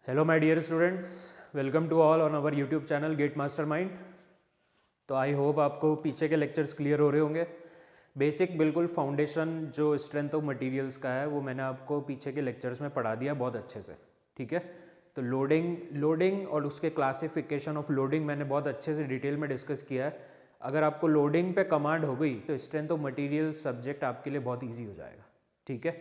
Hello my dear students, welcome to all on our YouTube channel Get Mastermind. तो I hope आपको पीछे के lectures clear हो रहे होंगे। बेसिक बिल्कुल फाउंडेशन जो स्ट्रेंथ ऑफ मटेरियल्स का है वो मैंने आपको पीछे के लेक्चर्स में पढ़ा दिया बहुत अच्छे से। ठीक है, तो लोडिंग और उसके क्लासिफिकेशन ऑफ लोडिंग मैंने बहुत अच्छे से डिटेल में डिस्कस किया है। अगर आपको लोडिंग पे कमांड हो गई तो स्ट्रेंथ ऑफ मटेरियल सब्जेक्ट आपके लिए बहुत ईजी हो जाएगा। ठीक है,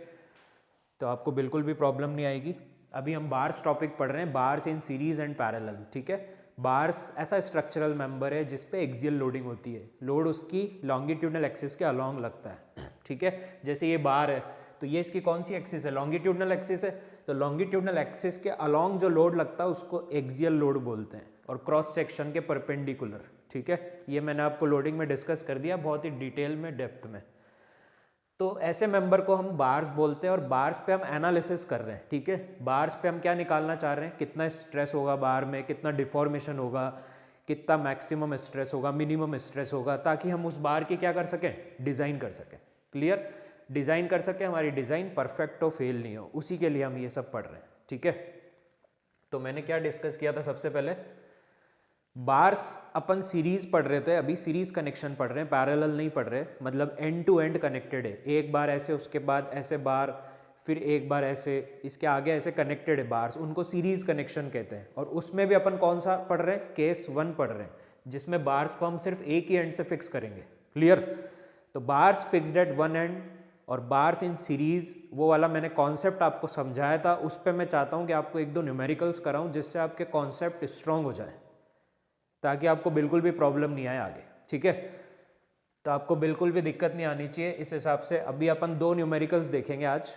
तो आपको बिल्कुल भी प्रॉब्लम नहीं आएगी। अभी हम बार्स टॉपिक पढ़ रहे हैं, bars in series and parallel. ठीक है, बार्स ऐसा स्ट्रक्चरल मेंबर है जिस पे एक्सियल लोडिंग होती है, लोड उसकी लॉन्गिट्यूडनल एक्सिस के अलोंग लगता है। ठीक है, जैसे ये बार है तो ये इसकी कौन सी एक्सिस है? लॉन्गिट्यूडनल एक्सिस है। तो लॉन्गिट्यूडनल एक्सिस के अलोंग जो लोड लगता है उसको एक्सियल लोड बोलते हैं, और क्रॉस सेक्शन के परपेंडिकुलर। ठीक है, ये मैंने आपको लोडिंग में डिस्कस कर दिया बहुत ही डिटेल में, डेप्थ में। तो ऐसे मेंबर को हम बार्स बोलते हैं और बार्स पे हम एनालिसिस कर रहे हैं। ठीक है, बार्स पे हम क्या निकालना चाह रहे हैं? कितना स्ट्रेस होगा बार में, कितना डिफॉर्मेशन होगा, कितना मैक्सिमम स्ट्रेस होगा, मिनिमम स्ट्रेस होगा, ताकि हम उस बार की क्या कर सकें? डिज़ाइन कर सकें। क्लियर? डिज़ाइन कर सकें, हमारी डिज़ाइन परफेक्ट हो, फेल नहीं हो, उसी के लिए हम ये सब पढ़ रहे हैं। ठीक है, तो मैंने क्या डिस्कस किया था? सबसे पहले बार्स अपन सीरीज पढ़ रहे थे, अभी सीरीज कनेक्शन पढ़ रहे हैं, पैरेलल नहीं पढ़ रहे। मतलब एंड टू एंड कनेक्टेड है, एक बार ऐसे, उसके बाद ऐसे बार, फिर एक बार ऐसे, इसके आगे ऐसे कनेक्टेड है बार्स, उनको सीरीज कनेक्शन कहते हैं। और उसमें भी अपन कौन सा पढ़ रहे हैं? केस 1 पढ़ रहे हैं, जिसमें बार्स को हम सिर्फ एक ही एंड से फिक्स करेंगे। क्लियर? तो bars fixed at one and और बार्स इन सीरीज, वो वाला मैंने कॉन्सेप्ट आपको समझाया था। उस पर मैं चाहता हूँ कि आपको एक दो न्यूमेरिकल्स कराऊँ जिससे आपके कॉन्सेप्ट स्ट्रांग हो जाए, ताकि आपको बिल्कुल भी प्रॉब्लम नहीं आए आगे। ठीक है, तो आपको बिल्कुल भी दिक्कत नहीं आनी चाहिए इस हिसाब से। अभी अपन दो न्यूमेरिकल्स देखेंगे आज।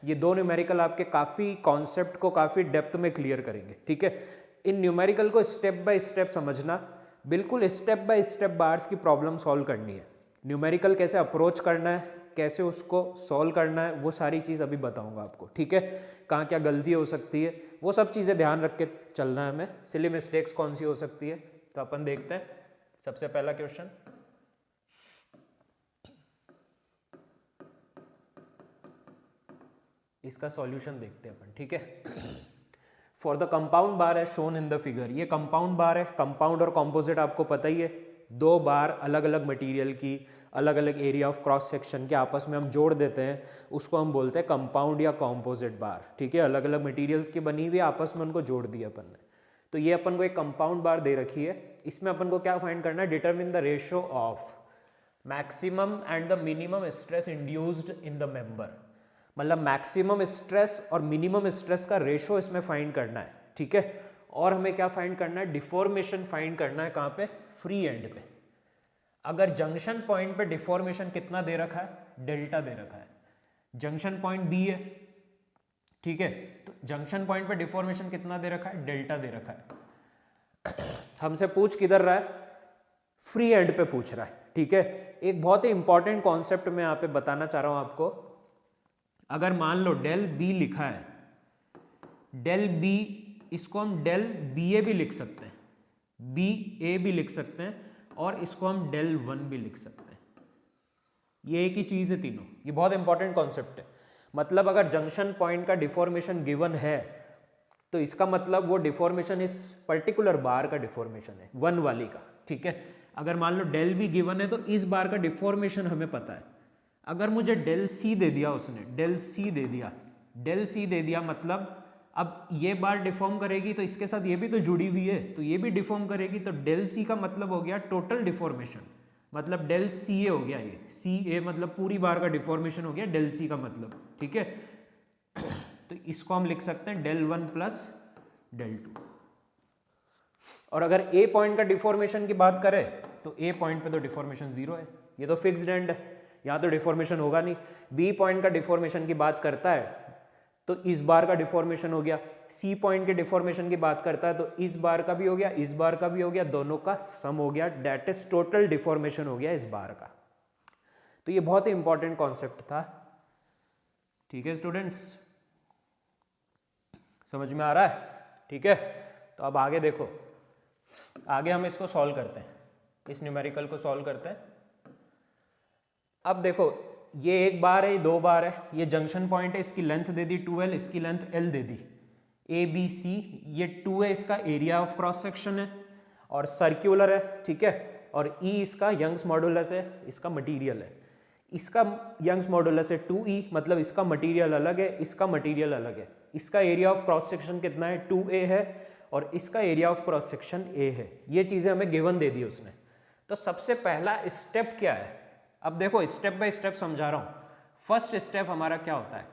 ये दो न्यूमेरिकल आपके काफ़ी कॉन्सेप्ट को काफ़ी डेप्थ में क्लियर करेंगे। ठीक है, इन न्यूमेरिकल को स्टेप बाय स्टेप समझना, बिल्कुल स्टेप बाय स्टेप बार्स की प्रॉब्लम सॉल्व करनी है। न्यूमेरिकल कैसे अप्रोच करना है, कैसे उसको सॉल्व करना है, वो सारी चीज़ अभी बताऊंगा आपको। ठीक है, कहाँ क्या गलती हो सकती है, वो सब चीज़ें ध्यान रख के चलना है हमें। सिली मिस्टेक्स कौन सी हो सकती है, तो अपन देखते हैं। सबसे पहला क्वेश्चन, इसका सॉल्यूशन देखते हैं अपन। ठीक है, फॉर द कंपाउंड बार है शोन इन द फिगर। ये कंपाउंड बार है, कंपाउंड और कॉम्पोजिट आपको पता ही है, दो बार अलग अलग मटेरियल की, अलग अलग एरिया ऑफ क्रॉस सेक्शन के आपस में हम जोड़ देते हैं, उसको हम बोलते हैं कंपाउंड या कॉम्पोजिट बार। ठीक है, अलग अलग मटेरियल्स की बनी हुई, आपस में उनको जोड़ दिया अपन ने। तो ये अपन को एक कंपाउंड बार दे रखी है, इसमें अपन को क्या फाइंड करना है? Determine the ratio of maximum and the minimum stress induced in the member. मतलब मैक्सिमम स्ट्रेस और मिनिमम स्ट्रेस का रेशो इसमें फाइंड करना है। ठीक है, और हमें क्या फाइंड करना है? डिफॉर्मेशन फाइंड करना है। कहाँ पे? फ्री एंड पे। अगर जंक्शन पॉइंट पे डिफॉर्मेशन कितना दे रखा है? डेल्टा दे रखा है। जंक्शन पॉइंट बी है, ठीक है, तो जंक्शन पॉइंट पे डिफॉर्मेशन कितना दे रखा है? डेल्टा दे रखा है। हमसे पूछ किधर रहा है? फ्री एंड पे पूछ रहा है। ठीक है, एक बहुत ही इंपॉर्टेंट कॉन्सेप्ट मैं यहां पे बताना चाह रहा हूं आपको। अगर मान लो डेल बी लिखा है, डेल बी, इसको हम डेल बी ए भी लिख सकते हैं, बी ए भी लिख सकते हैं, और इसको हम डेल 1 भी लिख सकते हैं। ये एक ही चीज है तीनों। ये बहुत इंपॉर्टेंट कॉन्सेप्ट है। मतलब अगर जंक्शन पॉइंट का डिफॉर्मेशन गिवन है तो इसका मतलब वो डिफॉर्मेशन इस पर्टिकुलर बार का डिफॉर्मेशन है, 1 वाली का। ठीक है, अगर मान लो डेल बी गिवन है तो इस बार का डिफॉर्मेशन हमें पता है। अगर मुझे डेल सी दे दिया उसने, डेल सी दे दिया, डेल सी दे दिया, मतलब अब ये बार डिफॉर्म करेगी तो इसके साथ ये भी तो जुड़ी हुई है, तो ये भी डिफॉर्म करेगी, तो डेल सी का मतलब हो गया टोटल डिफॉर्मेशन। मतलब डेल सी ए हो गया, ये सी ए मतलब पूरी बार का डिफॉर्मेशन हो गया डेल सी का मतलब। ठीक है, तो इसको हम लिख सकते हैं डेल 1 प्लस डेल 2। और अगर ए पॉइंट का डिफॉर्मेशन की बात करें तो ए पॉइंट पे तो डिफॉर्मेशन 0 है, ये तो फिक्स्ड एंड है, यहाँ तो डिफॉर्मेशन होगा नहीं। बी पॉइंट का डिफॉर्मेशन की बात करता है तो इस बार का डिफॉर्मेशन हो गया, सी पॉइंट के डिफॉर्मेशन की बात करता है तो इस बार का भी हो गया, इस बार का भी हो गया, दोनों का सम हो गया, दैट इज टोटल डिफॉर्मेशन हो गया इस बार का। तो ये बहुत ही इंपॉर्टेंट कॉन्सेप्ट था। ठीक है स्टूडेंट्स, समझ में आ रहा है? ठीक है, तो अब आगे देखो, आगे हम इसको सॉल्व करते हैं, इस न्यूमेरिकल को सॉल्व करते हैं। अब देखो, ये एक बार है, ये दो बार है, ये जंक्शन पॉइंट है, इसकी लेंथ दे दी 2l, इसकी लेंथ l दे दी। ए बी सी, ये 2 है इसका एरिया ऑफ क्रॉस सेक्शन है और सर्क्यूलर है, ठीक है। और ई इसका यंग्स मॉडुलस है, इसका मटेरियल है। इसका यंग्स मॉडुलस है 2e, मतलब इसका मटेरियल अलग है, इसका मटेरियल अलग है। इसका एरिया ऑफ क्रॉस सेक्शन कितना है, 2a है, और इसका area of cross section a है। ये चीजें हमें गिवन दे दी उसने। तो सबसे पहला स्टेप क्या है, अब देखो स्टेप बाय स्टेप समझा रहा हूं। फर्स्ट स्टेप हमारा क्या होता है,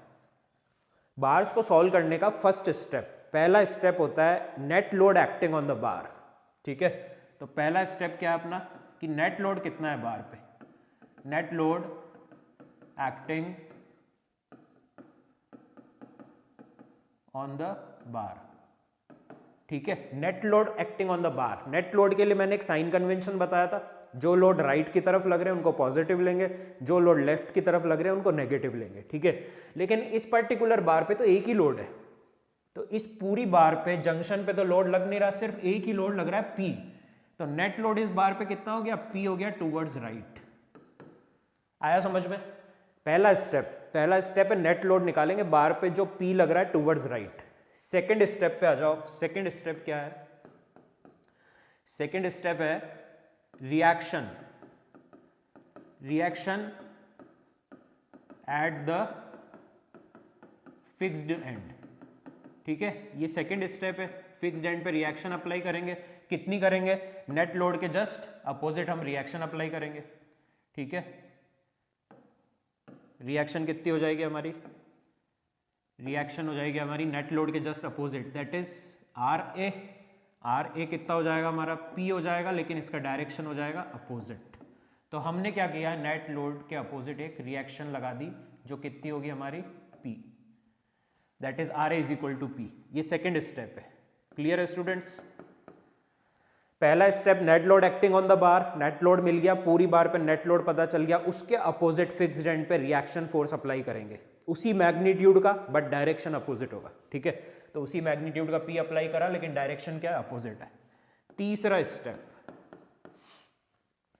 बार्स को सॉल्व करने का फर्स्ट स्टेप, पहला स्टेप होता है net load acting on the बार, ठीक है। तो पहला स्टेप क्या है अपना कि नेट लोड कितना है बार पे, net load acting on the बार, ठीक है। Net load acting on the bar, net load के लिए मैंने एक साइन कन्वेंशन बताया था, जो लोड राइट की तरफ लग रहे हैं उनको पॉजिटिव लेंगे, जो लोड लेफ्ट की तरफ लग रहे हैं उनको नेगेटिव लेंगे, ठीक है। लेकिन इस पर्टिकुलर बार पे तो एक ही लोड है, तो इस पूरी बार पे जंक्शन पे तो लोड लग नहीं रहा, सिर्फ एक ही लोड लग रहा है P। तो नेट लोड इस बार पे कितना हो गया, P हो गया टूवर्ड्स राइट। आया समझ में? पहला स्टेप है नेट लोड निकालेंगे बार पे जो P लग रहा है टूवर्ड्स राइट। सेकेंड स्टेप पे आ जाओ। सेकेंड स्टेप क्या है, सेकेंड स्टेप है reaction at the fixed and, ठीक है। ये सेकेंड स्टेप है, फिक्स्ड एंड पे रिएक्शन अप्लाई करेंगे। कितनी करेंगे, नेट लोड के जस्ट अपोजिट हम रिएक्शन अप्लाई करेंगे, ठीक है। रिएक्शन कितनी हो जाएगी हमारी, रिएक्शन हो जाएगी हमारी नेट लोड के just opposite, that is R A कितना हो जाएगा हमारा, P हो जाएगा, लेकिन इसका डायरेक्शन हो जाएगा अपोजिट। तो हमने क्या किया, नेट लोड के अपोजिट एक रिएक्शन लगा दी जो कितनी होगी हमारी P, that is R A is equal to P। ये सेकेंड स्टेप है। क्लियर है स्टूडेंट्स? पहला step net load acting on the bar, net load मिल गया, पूरी बार पे नेट लोड पता चल गया, उसके अपोजिट फिक्स्ड एंड पे रिएक्शन फोर्स अप्लाई करेंगे, उसी मैग्नीट्यूड का बट डायरेक्शन अपोजिट होगा, ठीक है। तो उसी मैग्नीट्यूड का P अप्लाई करा, लेकिन डायरेक्शन क्या है, अपोजिट है। तीसरा स्टेप,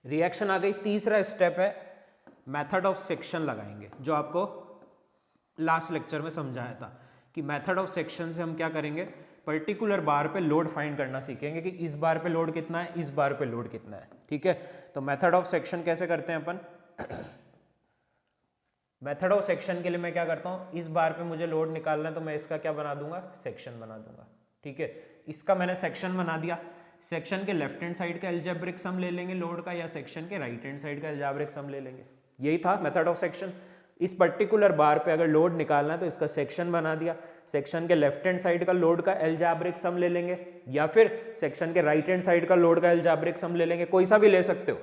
रिएक्शन आ गई, तीसरा स्टेप है मेथड ऑफ सेक्शन लगाएंगे, जो आपको लास्ट लेक्चर में समझाया था कि मेथड ऑफ सेक्शन से हम क्या करेंगे, पर्टिकुलर बार पे लोड फाइंड करना सीखेंगे कि इस बार पे लोड कितना है, इस बार पे लोड कितना है, ठीक है। तो मेथड ऑफ सेक्शन कैसे करते हैं अपन, मेथड ऑफ सेक्शन के लिए मैं क्या करता हूं, इस बार पे मुझे लोड निकालना है तो मैं इसका क्या बना दूंगा, सेक्शन बना दूंगा, ठीक है। इसका मैंने सेक्शन बना दिया, सेक्शन के लेफ्ट हैंड साइड का अलजेब्रिक सम ले लेंगे लोड का, या सेक्शन के राइट हैंड साइड का अलजेब्रिक सम ले लेंगे। यही था मेथड ऑफ सेक्शन। इस पर्टिकुलर बार पे अगर लोड निकालना है तो इसका सेक्शन बना दिया, सेक्शन के लेफ्ट हैंड साइड का लोड का अलजेब्रिक सम ले लेंगे, या फिर सेक्शन के राइट हैंड साइड का लोड का अलजेब्रिक सम ले लेंगे, कोई सा भी ले सकते हो,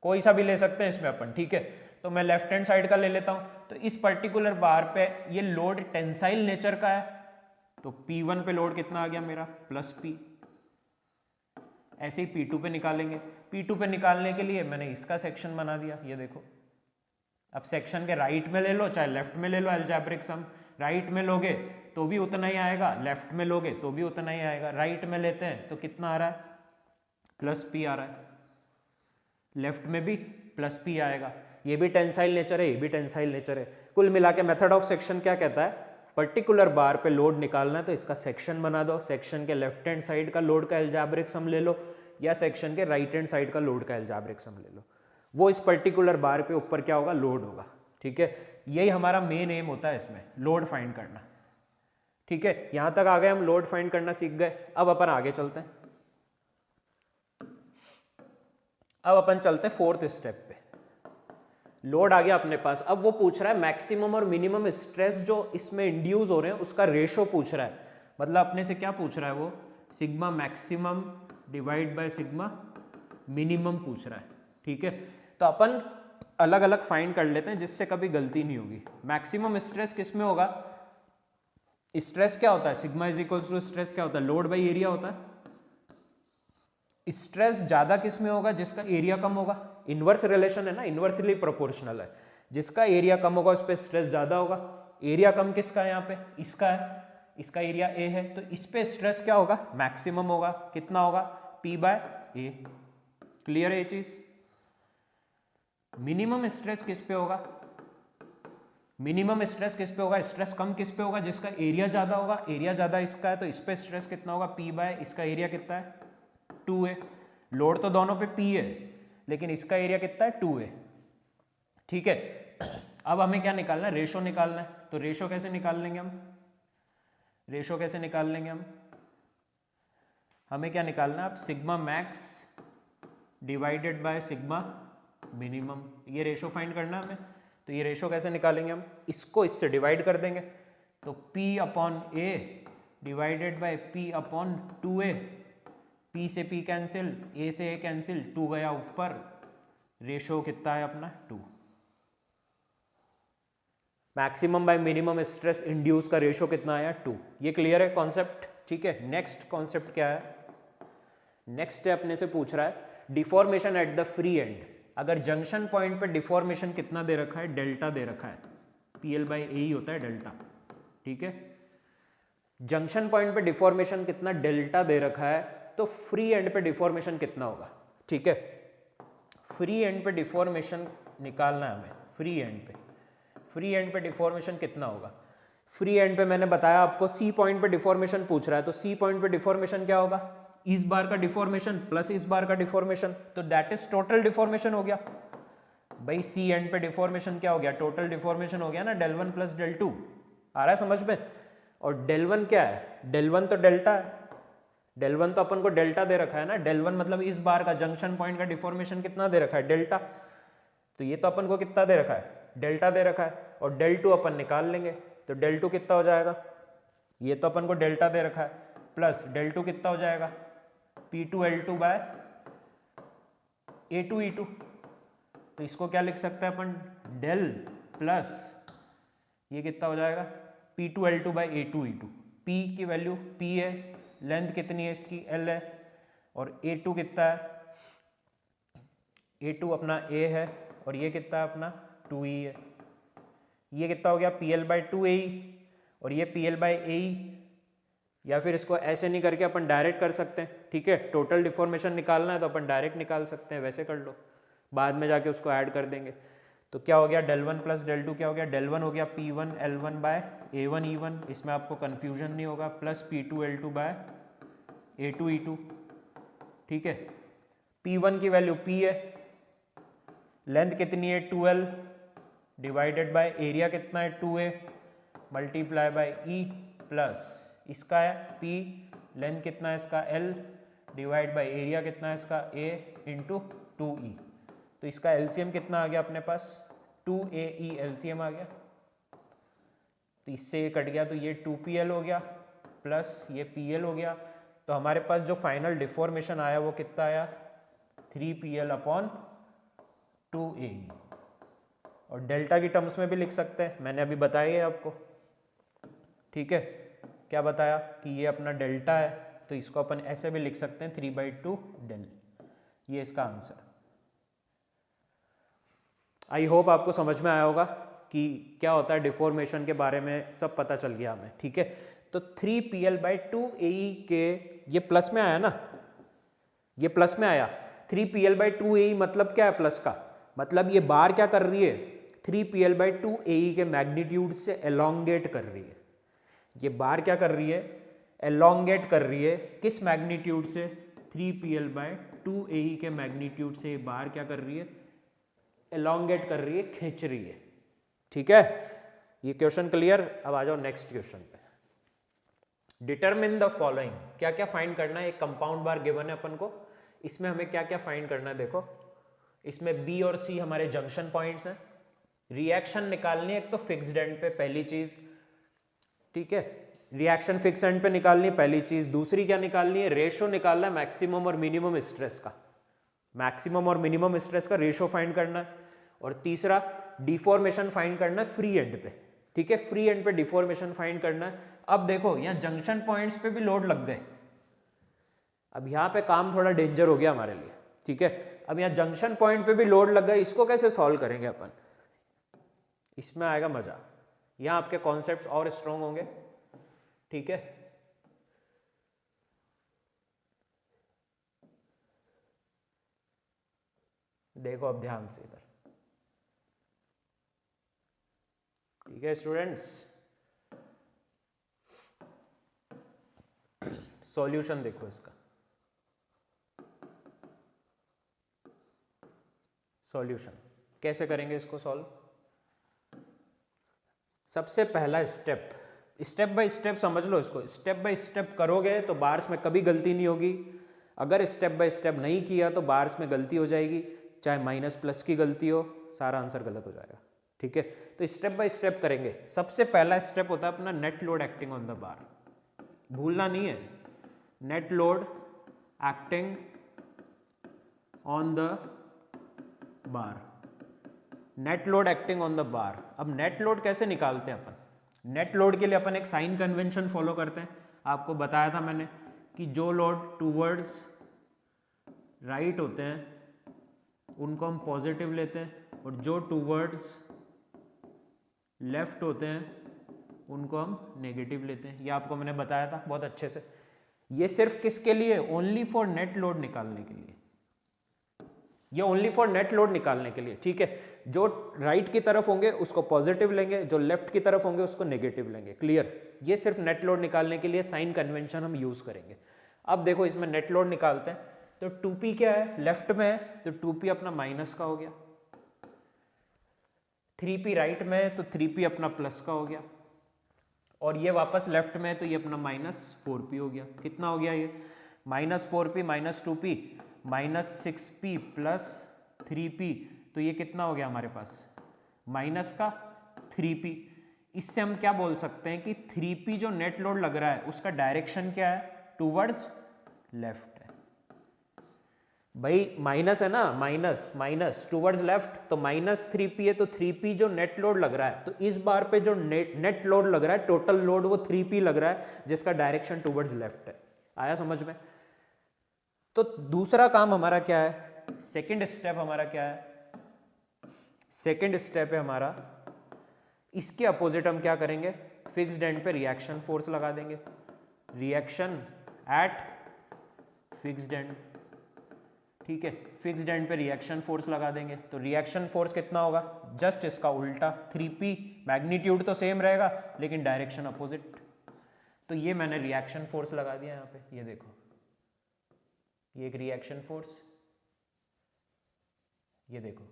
कोई सा भी ले सकते हैं इसमें अपन, ठीक है। तो मैं लेफ्ट हैंड साइड का ले लेता हूं। तो इस पर्टिकुलर बार पे ये लोड टेंसाइल नेचर का है, तो P1 पे लोड कितना आ गया मेरा, प्लस P। ऐसे ही P2 पे निकालेंगे, P2 पे निकालने के लिए मैंने इसका सेक्शन बना दिया, ये देखो। अब सेक्शन के राइट में ले लो चाहे लेफ्ट में ले लो अलजेब्रिक सम, राइट में लोगे तो भी उतना ही आएगा, लेफ्ट में लोगे तो भी उतना ही आएगा। राइट में लेते हैं तो कितना आ रहा है, प्लस P आ रहा है, लेफ्ट में भी प्लस P आएगा। ये भी टेंसाइल नेचर है, ये भी टेंसाइल नेचर है। कुल मिला के मेथड ऑफ सेक्शन क्या कहता है, पर्टिकुलर बार पे लोड निकालना है तो इसका सेक्शन बना दो, सेक्शन के लेफ्ट हैंड साइड का लोड का अलजेब्रिक सम ले लो, या सेक्शन के राइट हैंड साइड का लोड का अलजेब्रिक सम ले लो, वो इस पर्टिकुलर बार पे ऊपर क्या होगा, लोड होगा, ठीक है। यही हमारा मेन एम होता है इसमें, लोड फाइंड करना, ठीक है। यहां तक आ गए हम, लोड फाइंड करना सीख गए। अब अपन आगे चलते हैं, अब अपन चलते हैं फोर्थ स्टेप पे। लोड आ गया अपने पास, अब वो पूछ रहा है मैक्सिमम और मिनिमम स्ट्रेस जो इसमें इंड्यूस हो रहे हैं उसका रेशो पूछ रहा है। मतलब अपने से क्या पूछ रहा है वो, sigma maximum divide by sigma minimum पूछ रहा है, ठीक है। तो अपन अलग अलग फाइंड कर लेते हैं जिससे कभी गलती नहीं होगी। मैक्सिमम स्ट्रेस किस में होगा, स्ट्रेस क्या होता है, sigma is equal to stress क्या होता है, लोड बाई एरिया होता है। स्ट्रेस ज्यादा किस में होगा, जिसका एरिया कम होगा, इनवर्स रिलेशन है ना, इनवर्सली प्रोपोर्शनल है, जिसका एरिया कम होगा उस पर स्ट्रेस ज्यादा होगा। एरिया कम किसका है, यहाँ पे इसका है, इसका एरिया ए है, तो इस पे स्ट्रेस क्या होगा, मैक्सिमम होगा। कितना होगा, P बाय ए। क्लियर है ये चीज। मिनिमम स्ट्रेस किस पे होगा, मिनिमम स्ट्रेस किस पे होगा, स्ट्रेस कम किस पे होगा, जिसका एरिया ज़्यादा होगा, एरिया ज़्यादा इसका है तो इस पे स्ट्रेस कितना होगा, P बाय इसका एरिया कितना है 2A। लोड तो दोनों पे P है लेकिन इसका एरिया कितना है 2A। ठीक है, अब हमें क्या निकालना है, रेशो निकालना है। तो रेशो कैसे निकाल लेंगे हम, रेशो कैसे निकाल लेंगे हम, हमें क्या निकालना है, अब sigma max divided by sigma minimum, ये रेशो फाइंड करना है हमें। तो ये रेशो कैसे निकालेंगे हम, इसको इससे डिवाइड कर देंगे तो P upon A divided by P upon 2A, P से P कैंसिल, A से A कैंसिल, 2 गया ऊपर, रेशो कितना है अपना 2। Maximum bye minimum stress induce का रेशो कितना आया 2। ये क्लियर है कॉन्सेप्ट, ठीक है। नेक्स्ट कॉन्सेप्ट क्या है, नेक्स्ट अपने से पूछ रहा है deformation at the free and. अगर जंक्शन पॉइंट पे डिफॉर्मेशन कितना दे रखा है, डेल्टा दे रखा है, PL बाई ए ही होता है डेल्टा, ठीक है। जंक्शन पॉइंट पे डिफॉर्मेशन कितना डेल्टा दे रखा है, तो फ्री एंड पे डिफॉर्मेशन कितना होगा, ठीक है। फ्री एंड पे डिफॉर्मेशन निकालना है हमें, फ्री एंड पे, फ्री एंड पे डिफॉर्मेशन कितना होगा। फ्री एंड पे मैंने बताया आपको सी पॉइंट पे डिफॉर्मेशन पूछ रहा है, तो सी पॉइंट पे डिफॉर्मेशन क्या होगा, इस बार का डिफॉर्मेशन प्लस इस बार का डिफॉर्मेशन, तो दैट इज टोटल डिफॉर्मेशन हो गया भाई। सी एंड पे डिफॉर्मेशन क्या हो गया, टोटल डिफॉर्मेशन हो गया ना, del 1 प्लस del 2, आ रहा है समझ में। और del 1 क्या है, del 1 तो डेल्टा है, del 1 तो अपन को डेल्टा दे रखा है ना, del 1 मतलब इस बार का जंक्शन पॉइंट का डिफॉर्मेशन कितना दे रखा है, डेल्टा। तो ये तो अपन को कितना दे रखा है, डेल्टा दे रखा है, और del 2 अपन निकाल लेंगे, तो del 2 कितना हो जाएगा, ये तो अपन को डेल्टा दे रखा है, प्लस del 2 कितना हो जाएगा, P2L2 बाय A2E2। तो इसको क्या लिख सकते हैं अपन, डेल प्लस ये कितना हो जाएगा P2L2 बाय A2E2। P की वैल्यू P है, लेंथ कितनी है इसकी L है, और A2 कितना है, A2 अपना A है, और ये कितना है अपना 2E है। ये कितना हो गया PL बाई 2AE, और ये PL बाई AE, या फिर इसको ऐसे नहीं करके अपन डायरेक्ट कर सकते हैं, ठीक है। टोटल डिफॉर्मेशन निकालना है तो अपन डायरेक्ट निकाल सकते हैं, वैसे कर लो, बाद में जाके उसको ऐड कर देंगे। तो क्या हो गया del 1 प्लस del 2 क्या हो गया, del 1 हो गया P1 L1 बाय A1E1, इसमें आपको कन्फ्यूजन नहीं होगा, plus P2 L2 bye A2E2, ठीक है। P1 की वैल्यू P है, लेंथ कितनी है 2L, डिवाइडेड बाय एरिया कितना है 2A, multiply by E, plus इसका है P, लेंथ कितना है इसका L, डिवाइड बाय एरिया कितना है इसका A इंटू 2E। तो इसका LCM कितना आ गया अपने पास, 2AE LCM आ गया, तो इससे ये कट गया, तो ये 2PL हो गया, प्लस ये PL हो गया। तो हमारे पास जो फाइनल डिफॉर्मेशन आया वो कितना आया, 3PL अपॉन 2AE। और डेल्टा की टर्म्स में भी लिख सकते हैं, मैंने अभी बताया है आपको, ठीक है। क्या बताया कि ये अपना डेल्टा है, तो इसको अपन ऐसे भी लिख सकते हैं 3/2 डेल, ये इसका आंसर। आई होप आपको समझ में आया होगा कि क्या होता है डिफॉर्मेशन के बारे में, सब पता चल गया हमें, ठीक है। तो 3PL/2AE के, ये प्लस में आया ना, ये प्लस में आया, 3PL/2AE मतलब क्या है प्लस का, मतलब ये बार क्या कर रही है, 3PL/2AE के मैग्नीट्यूड से एलोंगेट कर रही है। ये बार क्या कर रही है, एलोंगेट कर रही है, किस मैग्नीट्यूड से, 3PL/2AE के मैग्नीट्यूड से ये बार क्या कर रही है, एलोंगेट कर रही है, खींच रही है, ठीक है। ये क्वेश्चन क्लियर। अब आ जाओ नेक्स्ट क्वेश्चन पे। डिटरमिन द फॉलोइंग, क्या क्या फाइंड करना है, एक कंपाउंड बार गिवन है अपन को, इसमें हमें क्या क्या फाइंड करना है, देखो इसमें B और C हमारे जंक्शन पॉइंट्स हैं, रिएक्शन निकालनी है एक तो फिक्स्ड एंड पे, पहली चीज, ठीक है, रिएक्शन फिक्स एंड पे निकालनी है पहली चीज। दूसरी क्या निकालनी है, रेशो निकालना है मैक्सिमम और मिनिमम स्ट्रेस का, मैक्सिमम और मिनिमम स्ट्रेस का रेशो फाइंड करना है। और तीसरा डिफॉर्मेशन फाइंड करना है फ्री एंड पे, ठीक है, फ्री एंड पे डिफॉर्मेशन फाइंड करना है। अब देखो यहाँ जंक्शन पॉइंट्स पे भी लोड लग गए, अब यहाँ पे काम थोड़ा डेंजर हो गया हमारे लिए, ठीक है। अब यहाँ जंक्शन पॉइंट पे भी लोड लग गए, इसको कैसे सॉल्व करेंगे अपन, इसमें आएगा मजा, यहाँ आपके कॉन्सेप्ट्स और स्ट्रॉन्ग होंगे, ठीक है। देखो अब ध्यान से इधर, ठीक है स्टूडेंट्स, सॉल्यूशन देखो इसका। सॉल्यूशन कैसे करेंगे इसको सॉल्व? सबसे पहला स्टेप बाय स्टेप समझ लो इसको। स्टेप बाय स्टेप करोगे तो बार्स में कभी गलती नहीं होगी। अगर स्टेप बाय स्टेप नहीं किया तो बार्स में गलती हो जाएगी, चाहे माइनस प्लस की गलती हो, सारा आंसर गलत हो जाएगा। ठीक है, तो स्टेप बाय स्टेप करेंगे। सबसे पहला स्टेप होता है अपना net load acting on the बार, भूलना नहीं है। Net load acting on the bar, net load acting on the बार। अब नेट लोड कैसे निकालते हैं अपन? नेट लोड के लिए अपन एक साइन कन्वेंशन फॉलो करते हैं। आपको बताया था मैंने कि जो लोड टूवर्ड्स राइट होते हैं उनको हम पॉजिटिव लेते हैं, और जो टूवर्ड्स लेफ्ट होते हैं उनको हम नेगेटिव लेते हैं। ये आपको मैंने बताया था बहुत अच्छे से। ये सिर्फ किसके लिए? ओनली फॉर नेट लोड निकालने के लिए। ये ओनली फॉर नेट लोड निकालने के लिए। ठीक है, जो राइट की तरफ होंगे उसको पॉजिटिव लेंगे, जो लेफ्ट की तरफ होंगे उसको नेगेटिव लेंगे। क्लियर? ये सिर्फ नेट लोड निकालने के लिए साइन कन्वेंशन हम यूज करेंगे। अब देखो इसमें नेट लोड निकालते हैं तो 2p क्या है? लेफ्ट में है तो 2p अपना माइनस का हो गया, 3p राइट में है तो 3p अपना प्लस का हो गया, और ये वापस लेफ्ट में है तो ये अपना -4p हो गया। कितना हो गया ये? -4p minus 2p minus 6p plus 3p, तो ये कितना हो गया हमारे पास? माइनस का 3p। इससे हम क्या बोल सकते हैं कि 3p जो नेट लोड लग रहा है उसका डायरेक्शन क्या है? टूवर्ड्स लेफ्ट है। भाई माइनस है ना, माइनस टूवर्ड्स लेफ्ट, तो -3p है तो 3p जो नेट लोड लग रहा है, तो इस बार पे जो नेट लोड लग रहा है, टोटल लोड वो 3p लग रहा है जिसका डायरेक्शन टूवर्ड्स लेफ्ट है। आया समझ में? तो दूसरा काम हमारा क्या है? सेकंड स्टेप हमारा क्या है? सेकंड स्टेप है हमारा, इसके अपोजिट हम क्या करेंगे? फिक्स्ड एंड पे रिएक्शन फोर्स लगा देंगे। Reaction at fixed and. ठीक है, फिक्स्ड एंड पे रिएक्शन फोर्स लगा देंगे तो रिएक्शन फोर्स कितना होगा? जस्ट इसका उल्टा, 3p। मैग्नीट्यूड तो सेम रहेगा लेकिन डायरेक्शन अपोजिट। तो ये मैंने रिएक्शन फोर्स लगा दिया यहाँ पे। ये देखो, ये एक रिएक्शन फोर्स, ये देखो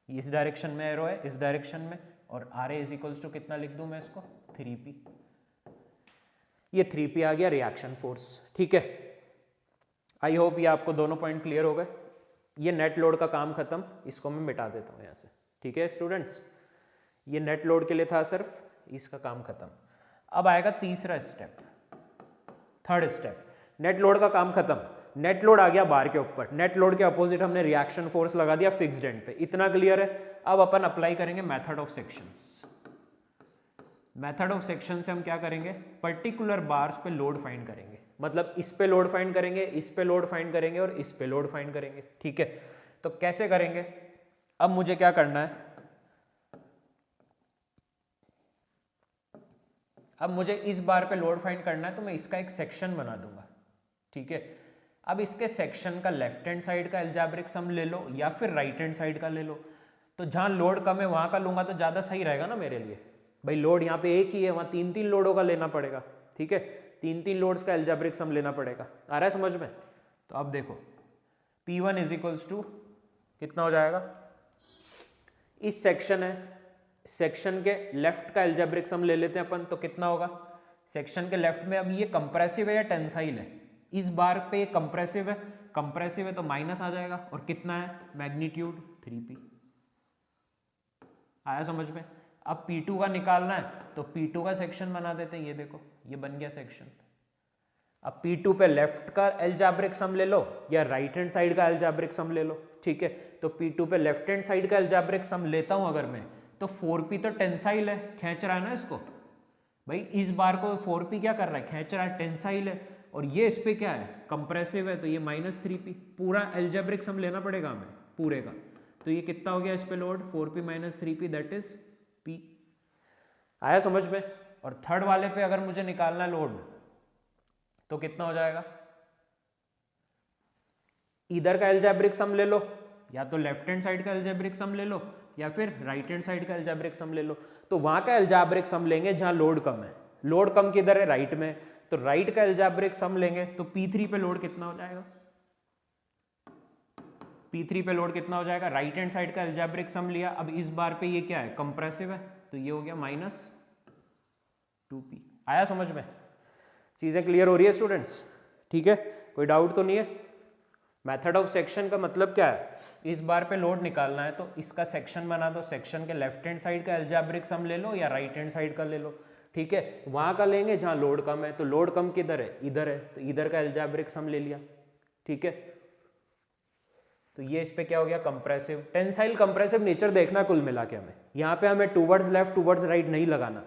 इस डायरेक्शन में एरो है, इस डायरेक्शन में, और RA इज इक्वल्स टू कितना लिख दूं मैं इसको? 3p। ये 3p आ गया रिएक्शन फोर्स। ठीक है, आई होप ये आपको दोनों पॉइंट क्लियर हो गए। ये नेट लोड का काम खत्म, इसको मैं मिटा देता हूँ यहाँ से। ठीक है स्टूडेंट्स, ये नेट लोड के लिए था सिर्फ, इसका काम खत्म। अब आएगा तीसरा step, third step. Net load का काम खत्म, नेट लोड आ गया बार के ऊपर, नेट लोड के अपोजिट हमने रिएक्शन फोर्स लगा दिया फिक्स्ड एंड पे। इतना क्लियर है? अब अपन अप्लाई करेंगे method of sections. Method of section से हम क्या करेंगे? पर्टिकुलर बार्स पे लोड फाइंड करेंगे। मतलब इस पे लोड फाइंड करेंगे, इस पे लोड फाइंड करेंगे, और इस पे लोड फाइंड करेंगे। ठीक है, तो कैसे करेंगे? अब मुझे क्या करना है? अब मुझे इस बार पे लोड फाइंड करना है तो मैं इसका एक सेक्शन बना दूंगा। ठीक है, अब इसके सेक्शन का लेफ्ट हैंड साइड का एल्जेब्रिक सम ले लो या फिर राइट हैंड साइड का ले लो। तो जहां लोड कम है वहां का लूंगा तो ज्यादा सही रहेगा ना मेरे लिए। भाई लोड यहाँ पे एक ही है, वहां 3-3 लोडों का लेना पड़ेगा। ठीक है, 3-3 लोड्स का एल्जेब्रिक सम लेना पड़ेगा। आ रहा है समझ में? तो अब देखो P1 इज इक्वल्स टू कितना हो जाएगा? इस सेक्शन है, सेक्शन के लेफ्ट का एल्जेब्रिक सम ले लेते हैं अपन, तो कितना होगा? सेक्शन के लेफ्ट में अब ये कंप्रेसिव है या टेंसाइल है? इस बार पे कंप्रेसिव है तो माइनस आ जाएगा, और कितना है? Magnitude 3p। आया समझ में? अब P2 का निकालना है तो P2 का सेक्शन बना देते हैं। ये देखो, ये बन गया सेक्शन। अब P2 पे लेफ्ट का एल्जेब्रिक सम ले लो या राइट हैंड साइड का एल्जेब्रिक सम ले लो। ठीक है, तो P2 पे लेफ्ट हैंड साइड का एल्जेब्रिक सम लेता हूं अगर मैं, तो 4p तो टेंसाइल है, खींच रहा है ना इसको। भाई इस बार को 4p क्या कर रहा है? खींच रहा है, टेंसाइल है, और ये इस पे क्या है? कंप्रेसिव है, तो ये -3p। पूरा एल्जेब्रिक सम लेना पड़ेगा हमें पूरे का। तो ये कितना हो गया इस पे load? 4p - 3p that is p। आया समझ में? और थर्ड वाले पे अगर मुझे निकालना लोड तो कितना हो जाएगा? इधर का एल्जेब्रिक सम ले लो, या तो लेफ्ट हैंड साइड का एल्जेब्रिक सम ले लो, या फिर राइट हैंड साइड का अलजेब्रिक सम ले लो। तो वहां का अलजेब्रिक सम लेंगे जहां लोड कम है। लोड कम किधर है? राइट में। तो राइट का अलजेब्रिक सम लेंगे तो P3 पे लोड कितना हो जाएगा? P3 पे लोड कितना हो जाएगा? राइट हैंड साइड का अलजेब्रिक सम लिया। अब इस बार पे ये क्या है? कंप्रेसिव है, तो ये हो गया -2P। आया समझ में? चीजें क्लियर हो रही है स्टूडेंट्स? ठीक है, कोई डाउट तो नहीं है? मेथड ऑफ सेक्शन का मतलब क्या है? इस बार पे लोड निकालना है तो इसका सेक्शन बना दो, सेक्शन के लेफ्ट हैंड साइड का अलजेब्रिक सम ले लो या राइट हैंड साइड का ले लो। ठीक है, वहां का लेंगे जहां लोड कम है। तो लोड कम किधर है? इधर है, तो इधर का अलजेब्रिक सम ले लिया। ठीक है, तो ये इस पे क्या हो गया? कंप्रेसिव। टेंसाइल कंप्रेसिव नेचर देखना कुल मिला के हमें। यहाँ पे हमें टूवर्ड्स लेफ्ट टूवर्ड्स राइट नहीं लगाना।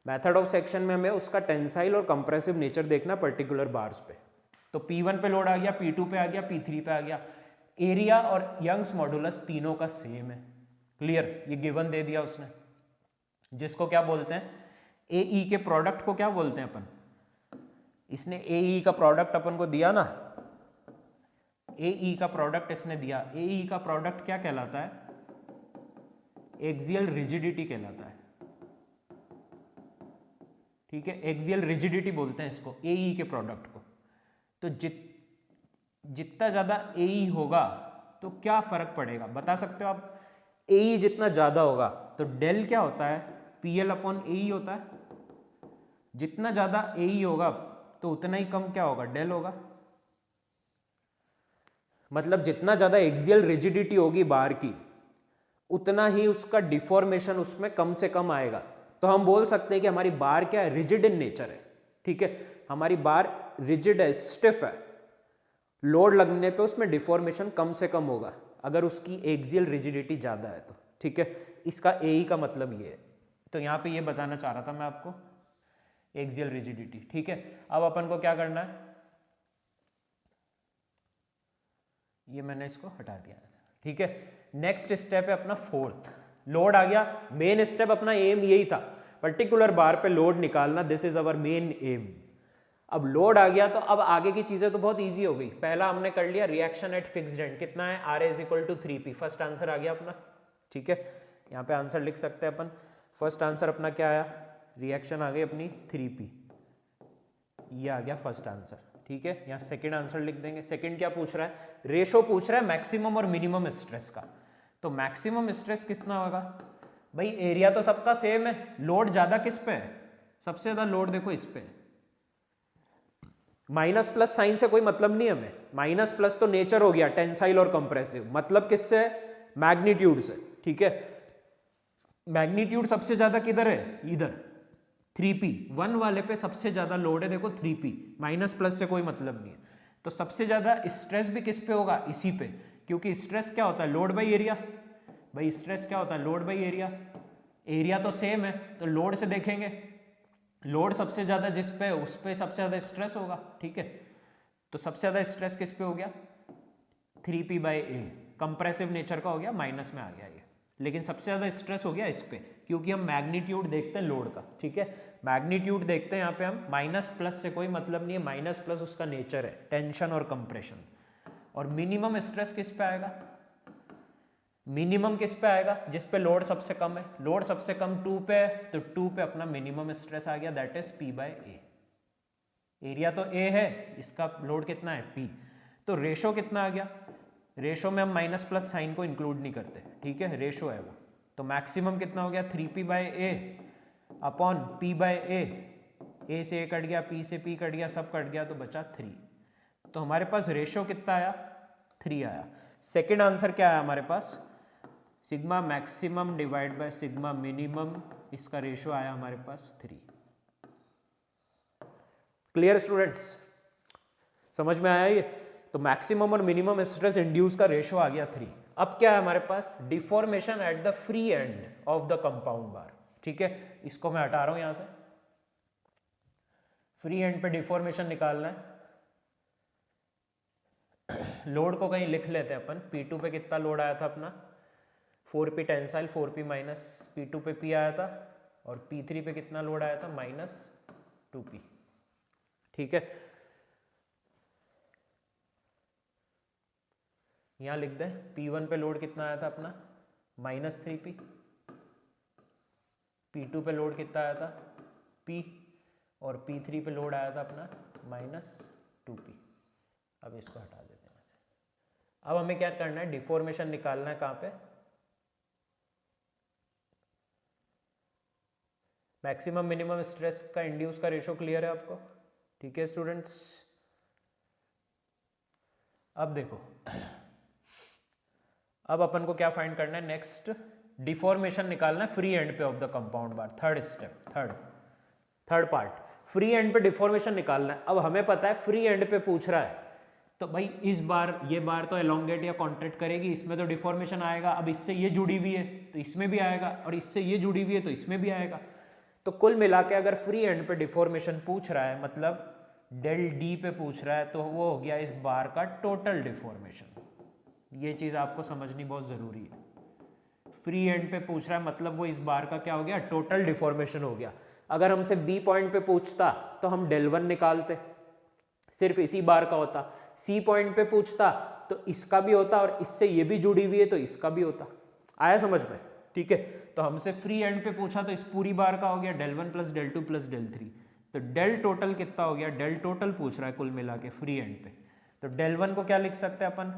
मेथड ऑफ सेक्शन में हमें उसका टेंसाइल और कंप्रेसिव नेचर देखना पर्टिकुलर बार्स पे। तो P1 पे लोड आ गया, P2 पे आ गया, P3 पे आ गया। एरिया और यंग्स मॉडुलस तीनों का सेम है। क्लियर? ये गिवन दे दिया उसने, जिसको क्या बोलते हैं? AE के प्रोडक्ट को क्या बोलते हैं अपन? इसने AE का प्रोडक्ट अपन को दिया ना, AE का प्रोडक्ट इसने दिया। AE का प्रोडक्ट क्या कहलाता है? एक्सियल रिजिडिटी कहलाता है। ठीक है, एक्सियल रिजिडिटी बोलते हैं इसको, AE के प्रोडक्ट को। तो जितना ज्यादा AE होगा तो क्या फर्क पड़ेगा बता सकते हो आप? AE जितना ज्यादा होगा तो डेल क्या होता है? PL अपॉन AE होता है। जितना ज्यादा AE होगा तो उतना ही कम क्या होगा? डेल होगा। मतलब जितना ज्यादा एक्सियल रिजिडिटी होगी बार की, उतना ही उसका डिफॉर्मेशन उसमें कम से कम आएगा। तो हम बोल सकते हैं कि हमारी बार क्या है? रिजिड इन नेचर है। ठीक है, हमारी बार रिजिड है, स्टिफ है। लोड लगने पे उसमें डिफॉर्मेशन कम से कम होगा अगर उसकी एक्सियल रिजिडिटी ज्यादा है तो। ठीक है, इसका AE का मतलब ये है। तो यहां पे ये बताना चाह रहा था मैं आपको, एक्सियल रिजिडिटी। ठीक है, अब अपन को क्या करना है? ये मैंने इसको हटा दिया। ठीक है, नेक्स्ट स्टेप है अपना फोर्थ। लोड आ गया। मेन स्टेप अपना एम यही था, पर्टिकुलर बार पे लोड निकालना। This is our main M. अब लोड आ गया तो अब आगे की चीजें तो बहुत इजी हो गई। पहला हमने कर लिया रिएक्शन एट फिक्स्ड एंड, कितना है? RA = 3P। फर्स्ट आंसर आ गया अपना। ठीक है, यहाँ पे आंसर लिख सकते हैं अपन। फर्स्ट आंसर अपना क्या आया? रिएक्शन आ गई अपनी 3P। ये आ गया फर्स्ट आंसर। ठीक है, यहाँ सेकंड आंसर लिख देंगे। सेकंड क्या पूछ रहा है? रेशो पूछ रहा है मैक्सिमम और मिनिमम स्ट्रेस का। तो मैक्सिमम स्ट्रेस कितना होगा? भाई एरिया तो सबका सेम है, लोड ज्यादा किस पे है? सबसे ज्यादा लोड देखो इस पे। माइनस प्लस साइन से कोई मतलब नहीं हमें। माइनस प्लस तो नेचर हो गया, टेंसाइल और कंप्रेसिव। मतलब किससे? मैग्नीट्यूड से। ठीक है, मैग्नीट्यूड सबसे ज्यादा किधर है? इधर 3P। 1 वाले पे सबसे ज्यादा लोड है देखो 3P। माइनस प्लस से कोई मतलब नहीं है। तो सबसे ज्यादा स्ट्रेस भी किस पे होगा? इसी पे, क्योंकि स्ट्रेस क्या होता है? Load by area. भाई स्ट्रेस क्या होता है? Load by area. एरिया तो सेम है, तो लोड से देखेंगे, लोड सबसे ज्यादा जिस पे उस पे सबसे ज्यादा स्ट्रेस होगा। ठीक है, तो सबसे ज्यादा स्ट्रेस किस पे हो गया? 3P/A। कंप्रेसिव नेचर का हो गया, माइनस में आ गया ये। लेकिन सबसे ज्यादा स्ट्रेस हो गया इस पे, क्योंकि हम मैग्नीट्यूड देखते हैं लोड का। ठीक है, मैग्नीट्यूड देखते हैं यहाँ पे हम। माइनस प्लस से कोई मतलब नहीं है, माइनस प्लस उसका नेचर है, टेंशन और कंप्रेशन। और मिनिमम स्ट्रेस किस पे आएगा? मिनिमम किस पे आएगा? जिस पे लोड सबसे कम है। लोड सबसे कम 2 पे है, तो 2 पे अपना मिनिमम स्ट्रेस आ गया, दैट इज P/A। एरिया तो A है, इसका लोड कितना है? P। तो रेशो कितना आ गया? रेशो में हम माइनस प्लस साइन को इंक्लूड नहीं करते। ठीक है, रेशो है वो। तो मैक्सिमम कितना हो गया? 3P/A upon P/A। A से A कट गया, P से P कट गया, सब कट गया, तो बचा 3। तो हमारे पास रेशो कितना आया? 3 आया। सेकेंड आंसर क्या आया हमारे पास? Sigma maximum divide by sigma minimum, इसका रेशो आया हमारे पास 3। Clear students? समझ में आया ये? तो मैक्सिमम और मिनिमम स्ट्रेस इंड्यूस का रेशो आ गया 3। अब क्या है हमारे पास? Deformation at the free end of the compound bar. ठीक है, इसको मैं हटा रहा हूं यहां से। फ्री एंड पे डिफॉर्मेशन निकालना है। लोड को कहीं लिख लेते हैं अपन। P2 पे कितना लोड आया था अपना? 4P tensile, 4P minus P2 पे P आया था, और P3 पे कितना लोड आया था? -2P। ठीक है, यहां लिख दें P1 पे लोड कितना आया था अपना? -3p, P2 पे लोड कितना आया था P, और P3 पे लोड आया था अपना -2p। अब इसको हटा देते हैं यहाँ से। अब हमें क्या करना है, डिफॉर्मेशन निकालना है कहाँ पे, मैक्सिमम मिनिमम स्ट्रेस का इंड्यूस का रेशो क्लियर है आपको? ठीक है स्टूडेंट्स, अब देखो, अब अपन को क्या फाइंड करना है, नेक्स्ट डिफॉर्मेशन निकालना है फ्री एंड पे of the compound bar. Third step, third part, free and पे डिफॉर्मेशन निकालना है। अब हमें पता है फ्री एंड पे पूछ रहा है, तो भाई इस बार ये बार तो एलोंगेट या कॉन्ट्रैक्ट करेगी, इसमें तो डिफॉर्मेशन आएगा। अब इससे ये जुड़ी हुई है तो इसमें भी आएगा, और इससे ये जुड़ी हुई है तो इसमें भी आएगा। तो कुल मिला के अगर फ्री एंड पे डिफॉर्मेशन पूछ रहा है, मतलब डेल डी पे पूछ रहा है, तो वो हो गया इस बार का टोटल डिफॉर्मेशन। ये चीज आपको समझनी बहुत जरूरी है। फ्री एंड पे पूछ रहा है मतलब वो इस बार का क्या हो गया, टोटल डिफॉर्मेशन हो गया। अगर हमसे बी पॉइंट पे पूछता तो हम डेल 1 निकालते, सिर्फ इसी बार का होता। सी पॉइंट पे पूछता तो इसका भी होता, और इससे ये भी जुड़ी हुई है तो इसका भी होता। आया समझ में? ठीक है, तो हमसे फ्री एंड पे पूछा तो इस पूरी बार का हो गया del 1 plus del 2 plus del 3। तो डेल टोटल कितना हो गया, डेल टोटल पूछ रहा है कुल मिला के फ्री एंड पे। तो डेल 1 को क्या लिख सकते हैं अपन,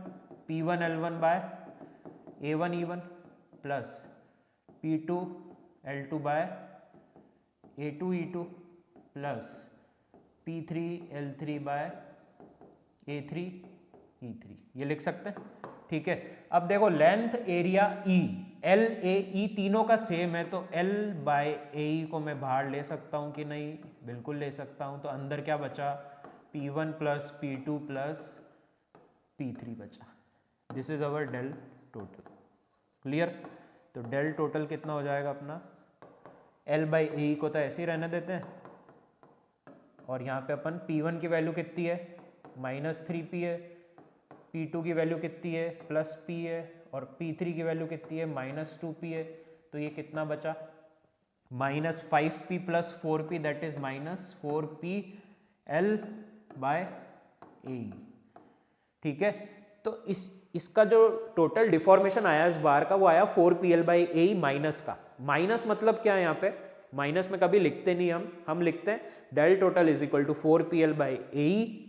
P1 L1 by A1 E1 plus P2 L2 by A2 E2 plus P3 L3 by A3 E3, ये लिख सकते हैं। ठीक है, अब देखो length area E, L A E तीनों का सेम है, तो L बाय ए को मैं बाहर ले सकता हूँ कि नहीं, बिल्कुल ले सकता हूँ। तो अंदर क्या बचा, P1 plus P2 plus P3 बचा। This is our del total. Clear? तो डेल टोटल कितना हो जाएगा अपना, L बाई ए को तो ऐसे ही रहने देते हैं, और यहाँ पे अपन P1 की वैल्यू कितनी है, -3p है, P2 की वैल्यू कितनी है, +p है, और P3 की वैल्यू कितनी है, -2p है। तो ये कितना बचा, -5p plus 4p, that is -4p L by A. ठीक है, तो इसका जो टोटल डिफॉर्मेशन आया इस बार का, वो आया 4pl बाई ए माइनस का। माइनस मतलब क्या है, यहाँ पे माइनस में कभी लिखते नहीं हम लिखते हैं del total is equal to 4pl by A.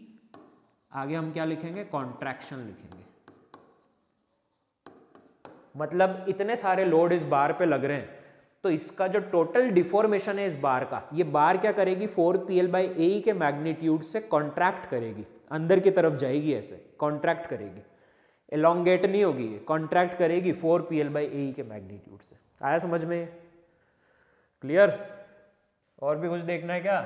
आगे हम क्या लिखेंगे, कॉन्ट्रैक्शन लिखेंगे। मतलब इतने सारे लोड इस बार पे लग रहे हैं, तो इसका जो टोटल डिफॉर्मेशन है इस बार का, ये बार क्या करेगी, 4pl बाई ए के मैग्नीट्यूड से कॉन्ट्रैक्ट करेगी, अंदर की तरफ जाएगी, ऐसे कॉन्ट्रैक्ट करेगी, एलोंगेट नहीं होगी, कॉन्ट्रैक्ट करेगी 4pl बाई ए के मैग्नीट्यूड से। आया समझ में? क्लियर? और भी कुछ देखना है क्या?